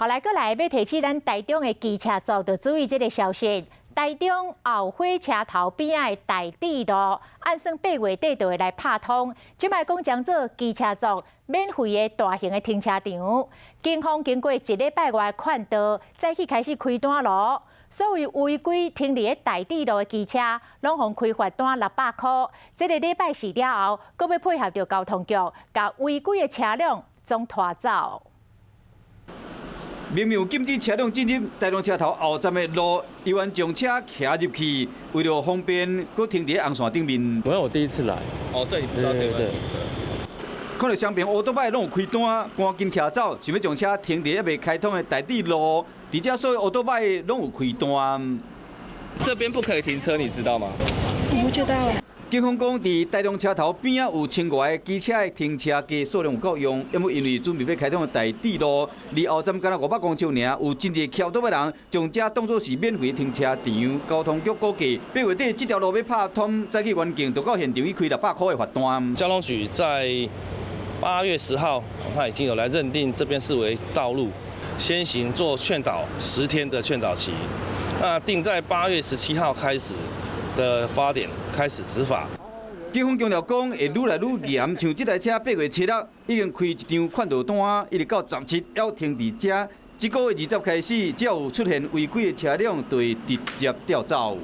后来过来要提起咱台中的机车族，就注意这个消息。台中后火车头边仔的大智路，按算8月底就会来拍通。即摆讲将做机车族免费的大型的停车场，警方经过1礼拜外的劝导，再去开始开单路。所有违规停伫大智路的机车，拢互开罚单600块。这个礼拜4了后，阁要配合着交通局，甲违规的车辆总拖走。明明有禁止车辆进入台中车头后站的路，伊愿将车徛入去，为了方便，佮停伫红线顶面。因为我第一次来，所以你不知道这个问题。看到双边乌托邦拢有开单，赶紧徛走，想要将车停伫还未开通的大智路，而且所有乌托邦拢有开单。这边不可以停车，你知道吗？我不知道。警方讲，伫台中车头边仔有1000外个机车的停车格数量有够用，因为准备要开通的大智路，离后站敢若500公尺尔，有真侪骑多的人将这当作是免费停车场。交通局估计8月底这条路要拍通，再去环境，就到现场去开600块的罚单。交通局在8月10号，他已经有来认定这边视为道路，先行做劝导10天的劝导期。那定在8月17号开始的8点开始执法。警方强调讲会愈来愈严，像这台车8月7日已经开一张劝导单，一直到17要停伫这。这个月20开始，只要有出现违规的车辆，就会直接调走。